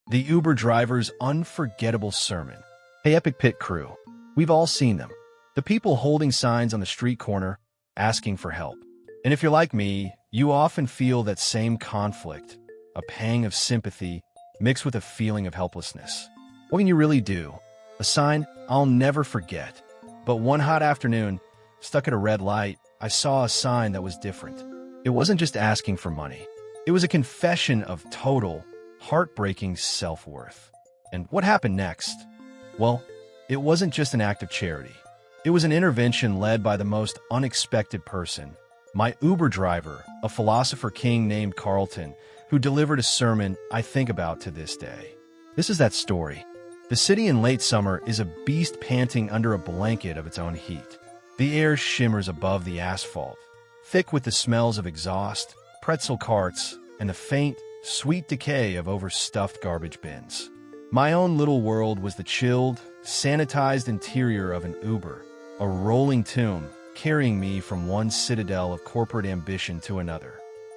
The Uber driver's unforgettable sermon. Hey, EpicPit crew. We've all seen them. The people holding signs on the street corner, asking for help. And if you're like me, you often feel that same conflict, a pang of sympathy mixed with a feeling of helplessness. What can you really do? A sign I'll never forget. But one hot afternoon, stuck at a red light, I saw a sign that was different. It wasn't just asking for money. It was a confession of total, heartbreaking self-worth. And what happened next? Well, it wasn't just an act of charity. It was an intervention led by the most unexpected person, my Uber driver, a philosopher king named Carlton, who delivered a sermon I think about to this day. This is that story. The city in late summer is a beast panting under a blanket of its own heat. The air shimmers above the asphalt, thick with the smells of exhaust, pretzel carts, and the faint, sweet decay of overstuffed garbage bins. My own little world was the chilled, sanitized interior of an Uber, a rolling tomb carrying me from one citadel of corporate ambition to another.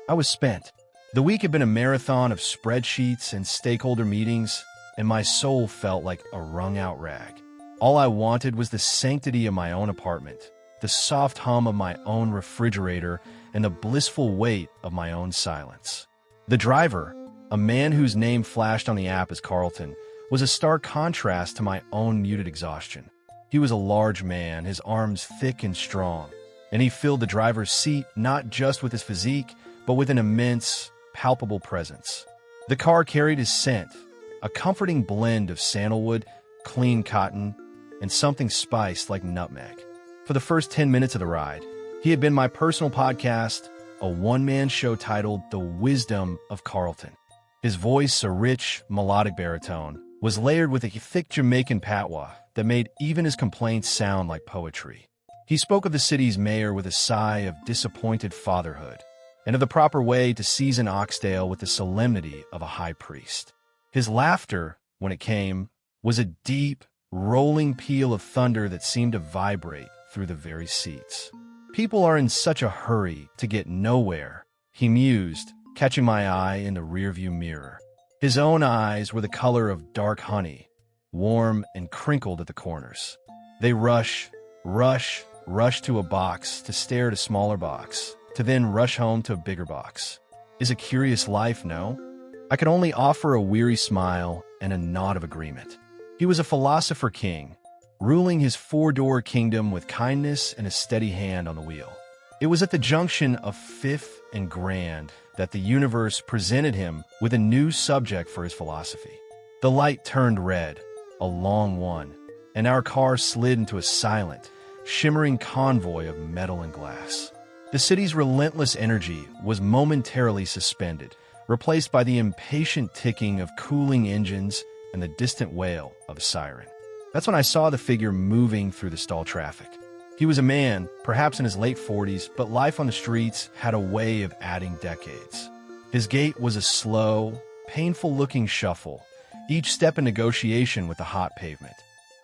I was spent. The week had been a marathon of spreadsheets and stakeholder meetings, and my soul felt like a wrung-out rag. All I wanted was the sanctity of my own apartment, the soft hum of my own refrigerator, and the blissful weight of my own silence. The driver, a man whose name flashed on the app as Carlton, was a stark contrast to my own muted exhaustion. He was a large man, his arms thick and strong, and he filled the driver's seat not just with his physique, but with an immense, palpable presence. The car carried his scent, a comforting blend of sandalwood, clean cotton, and something spiced like nutmeg. For the first 10 minutes of the ride, he had been my personal podcast, a one-man show titled The Wisdom of Carlton. His voice, a rich, melodic baritone, was layered with a thick Jamaican patois that made even his complaints sound like poetry. He spoke of the city's mayor with a sigh of disappointed fatherhood, and of the proper way to season oxtail with the solemnity of a high priest. His laughter, when it came, was a deep, rolling peal of thunder that seemed to vibrate through the very seats. People are in such a hurry to get nowhere, he mused, catching my eye in the rearview mirror. His own eyes were the color of dark honey, warm and crinkled at the corners. They rush to a box, to stare at a smaller box, to then rush home to a bigger box. Is a curious life, no? I could only offer a weary smile and a nod of agreement. He was a philosopher king, ruling his four-door kingdom with kindness and a steady hand on the wheel. It was at the junction of Fifth and Grand that the universe presented him with a new subject for his philosophy. The light turned red, a long one, and our car slid into a silent, shimmering convoy of metal and glass. The city's relentless energy was momentarily suspended, replaced by the impatient ticking of cooling engines and the distant wail of a siren. That's when I saw the figure moving through the stalled traffic. He was a man, perhaps in his late 40s, but life on the streets had a way of adding decades. His gait was a slow, painful-looking shuffle, each step a negotiation with the hot pavement.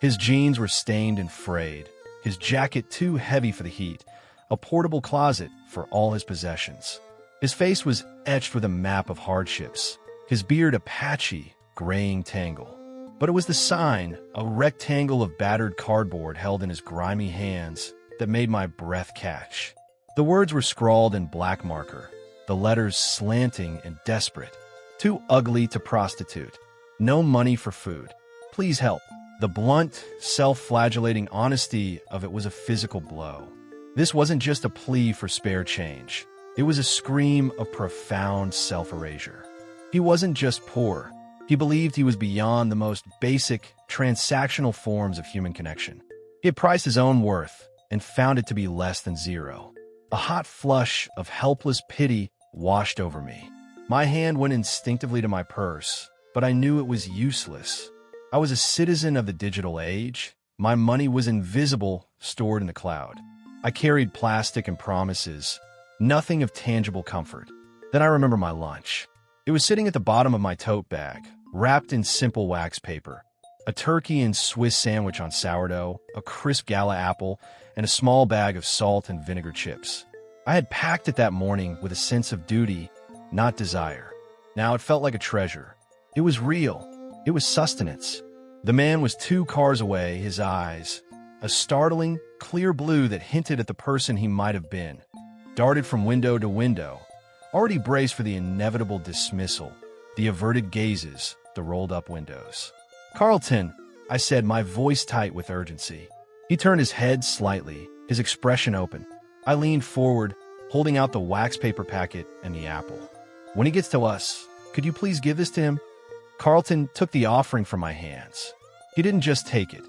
His jeans were stained and frayed, his jacket too heavy for the heat, a portable closet for all his possessions. His face was etched with a map of hardships, his beard a patchy, graying tangle. But it was the sign, a rectangle of battered cardboard held in his grimy hands, that made my breath catch. The words were scrawled in black marker, the letters slanting and desperate. Too ugly to prostitute. No money for food. Please help. The blunt, self-flagellating honesty of it was a physical blow. This wasn't just a plea for spare change. It was a scream of profound self-erasure. He wasn't just poor. He believed he was beyond the most basic, transactional forms of human connection. He had priced his own worth and found it to be less than zero. A hot flush of helpless pity washed over me. My hand went instinctively to my purse, but I knew it was useless. I was a citizen of the digital age. My money was invisible, stored in the cloud. I carried plastic and promises, nothing of tangible comfort. Then I remember my lunch. It was sitting at the bottom of my tote bag, wrapped in simple wax paper. A turkey and Swiss sandwich on sourdough, a crisp gala apple, and a small bag of salt and vinegar chips. I had packed it that morning with a sense of duty, not desire. Now it felt like a treasure. It was real, It was sustenance. The man was 2 cars away, his eyes, a startling, clear blue that hinted at the person he might have been, darted from window to window, already braced for the inevitable dismissal, the averted gazes, the rolled-up windows. "Carlton," I said, my voice tight with urgency. He turned his head slightly, his expression open. I leaned forward, holding out the wax paper packet and the apple. "When he gets to us, could you please give this to him?" Carlton took the offering from my hands. He didn't just take it.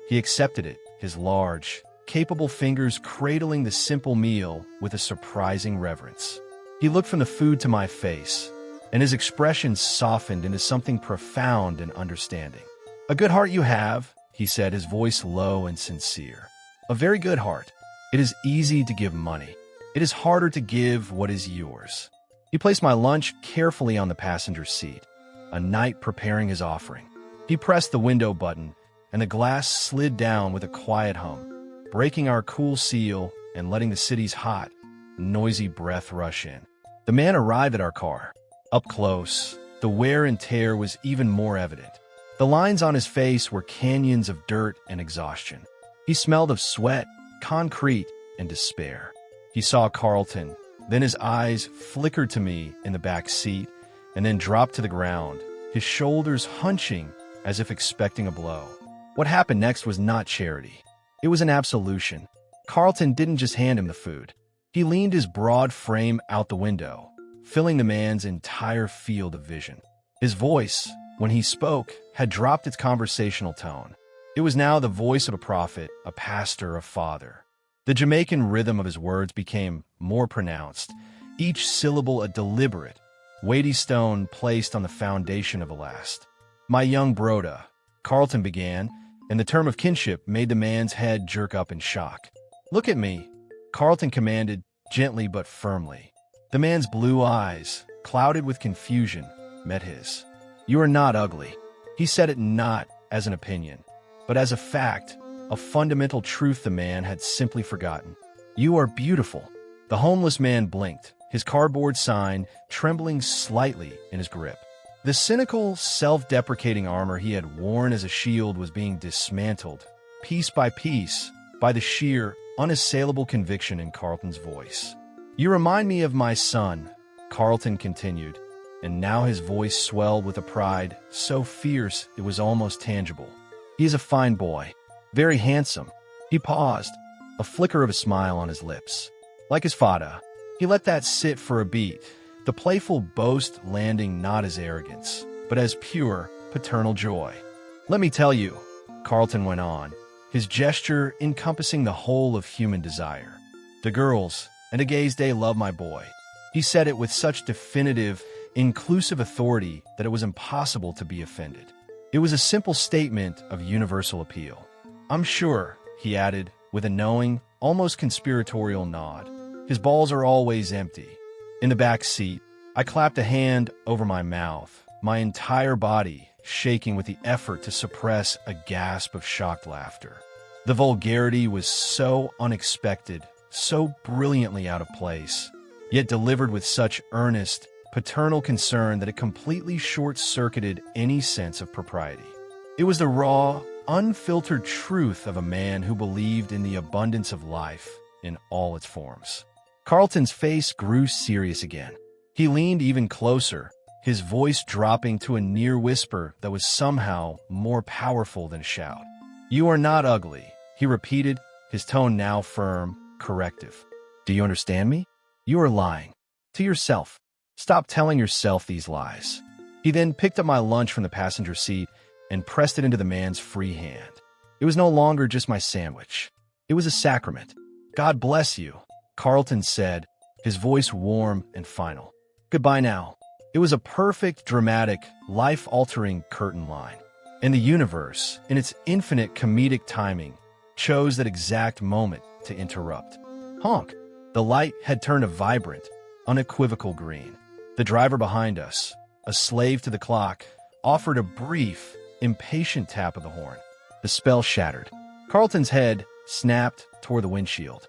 He accepted it, his large, capable fingers cradling the simple meal with a surprising reverence. He looked from the food to my face, and his expression softened into something profound and understanding. "A good heart you have," he said, his voice low and sincere. "A very good heart. It is easy to give money. It is harder to give what is yours." He placed my lunch carefully on the passenger seat, a knight preparing his offering. He pressed the window button, and the glass slid down with a quiet hum, breaking our cool seal and letting the city's hot, noisy breath rush in. The man arrived at our car. Up close, the wear and tear was even more evident. The lines on his face were canyons of dirt and exhaustion. He smelled of sweat, concrete, and despair. He saw Carlton, then his eyes flickered to me in the back seat, and then dropped to the ground, his shoulders hunching as if expecting a blow. What happened next was not charity. It was an absolution. Carlton didn't just hand him the food. He leaned his broad frame out the window, filling the man's entire field of vision. His voice, when he spoke, had dropped its conversational tone. It was now the voice of a prophet, a pastor, a father. The Jamaican rhythm of his words became more pronounced, each syllable a deliberate, weighty stone placed on the foundation of a last. "My young broda," Carlton began, and the term of kinship made the man's head jerk up in shock. "Look at me," Carlton commanded, gently but firmly. The man's blue eyes, clouded with confusion, met his. "You are not ugly." He said it not as an opinion, but as a fact, a fundamental truth the man had simply forgotten. "You are beautiful." The homeless man blinked, his cardboard sign trembling slightly in his grip. The cynical, self-deprecating armor he had worn as a shield was being dismantled, piece by piece, by the sheer, unassailable conviction in Carlton's voice. "You remind me of my son," Carlton continued, and now his voice swelled with a pride so fierce it was almost tangible. "He is a fine boy, very handsome." He paused, a flicker of a smile on his lips. Like his father, he let that sit for a beat, the playful boast landing not as arrogance, but as pure, paternal joy. "Let me tell you," Carlton went on, his gesture encompassing the whole of human desire. "The girls and the gays, they love my boy." He said it with such definitive, inclusive authority that it was impossible to be offended. It was a simple statement of universal appeal. "I'm sure," he added, with a knowing, almost conspiratorial nod. "His balls are always empty." In the back seat, I clapped a hand over my mouth, my entire body shaking with the effort to suppress a gasp of shocked laughter. The vulgarity was so unexpected, so brilliantly out of place, yet delivered with such earnest, paternal concern that it completely short-circuited any sense of propriety. It was the raw, unfiltered truth of a man who believed in the abundance of life in all its forms. Carlton's face grew serious again. He leaned even closer, his voice dropping to a near whisper that was somehow more powerful than a shout. "You are not ugly," he repeated, his tone now firm, corrective. "Do you understand me? You are lying. To yourself. Stop telling yourself these lies." He then picked up my lunch from the passenger seat and pressed it into the man's free hand. It was no longer just my sandwich. It was a sacrament. "God bless you," Carlton said, his voice warm and final. "Goodbye now." It was a perfect, dramatic, life-altering curtain line. And the universe, in its infinite comedic timing, chose that exact moment to interrupt. Honk! The light had turned a vibrant, unequivocal green. The driver behind us, a slave to the clock, offered a brief, impatient tap of the horn. The spell shattered. Carlton's head snapped toward the windshield.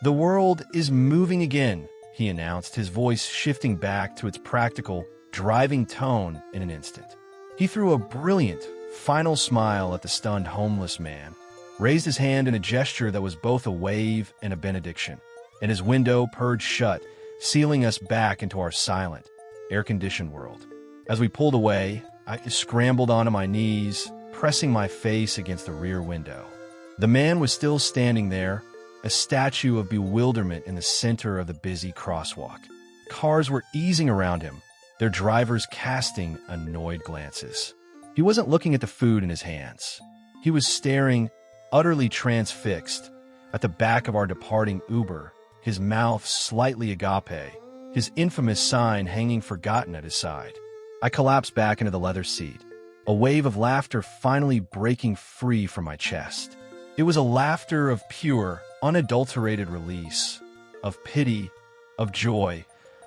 The world is moving again," he announced, his voice shifting back to its practical, driving tone in an instant. He threw a brilliant, final smile at the stunned homeless man, raised his hand in a gesture that was both a wave and a benediction, and his window purred shut, sealing us back into our silent, air-conditioned world. As we pulled away, I scrambled onto my knees, pressing my face against the rear window. The man was still standing there, a statue of bewilderment in the center of the busy crosswalk. Cars were easing around him, their drivers casting annoyed glances. He wasn't looking at the food in his hands. He was staring, utterly transfixed, at the back of our departing Uber, his mouth slightly agape, his infamous sign hanging forgotten at his side. I collapsed back into the leather seat, a wave of laughter finally breaking free from my chest. It was a laughter of pure, unadulterated release, of pity, of joy,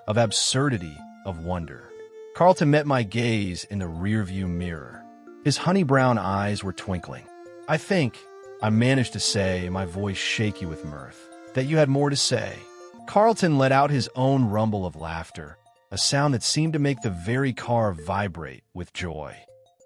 of absurdity, of wonder. Carlton met my gaze in the rearview mirror. His honey-brown eyes were twinkling. "I think," I managed to say, my voice shaky with mirth, "that you had more to say." Carlton let out his own rumble of laughter, a sound that seemed to make the very car vibrate with joy.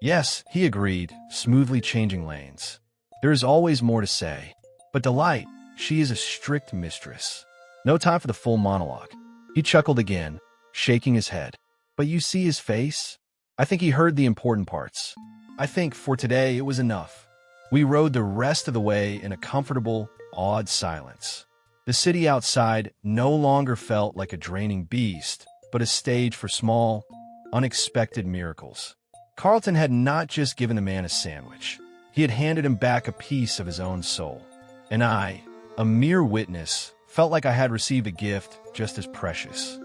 "Yes," he agreed, smoothly changing lanes. "There is always more to say. But Delight, she is a strict mistress. No time for the full monologue." He chuckled again, shaking his head. "But you see his face?" I think he heard the important parts. I think for today it was enough. We rode the rest of the way in a comfortable, awed silence. The city outside no longer felt like a draining beast, but a stage for small, unexpected miracles. Carlton had not just given the man a sandwich. He had handed him back a piece of his own soul. And I, a mere witness, felt like I had received a gift just as precious.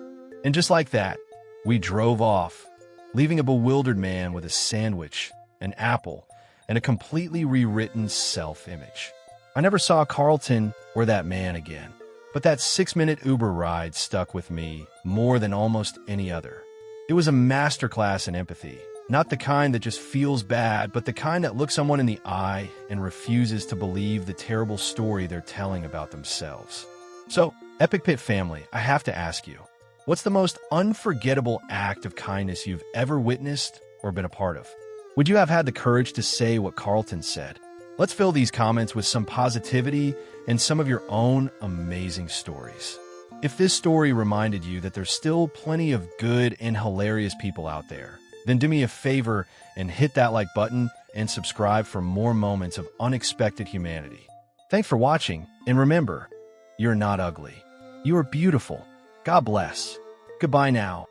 And just like that, we drove off, leaving a bewildered man with a sandwich, an apple, and a completely rewritten self-image. I never saw Carlton or that man again, but that 6-minute Uber ride stuck with me more than almost any other. It was a masterclass in empathy, not the kind that just feels bad, but the kind that looks someone in the eye and refuses to believe the terrible story they're telling about themselves. So, EpicPit family, I have to ask you, what's the most unforgettable act of kindness you've ever witnessed or been a part of? Would you have had the courage to say what Carlton said? Let's fill these comments with some positivity and some of your own amazing stories. If this story reminded you that there's still plenty of good and hilarious people out there, then do me a favor and hit that like button and subscribe for more moments of unexpected humanity. Thanks for watching, and remember, you're not ugly. You are beautiful. God bless. Goodbye now.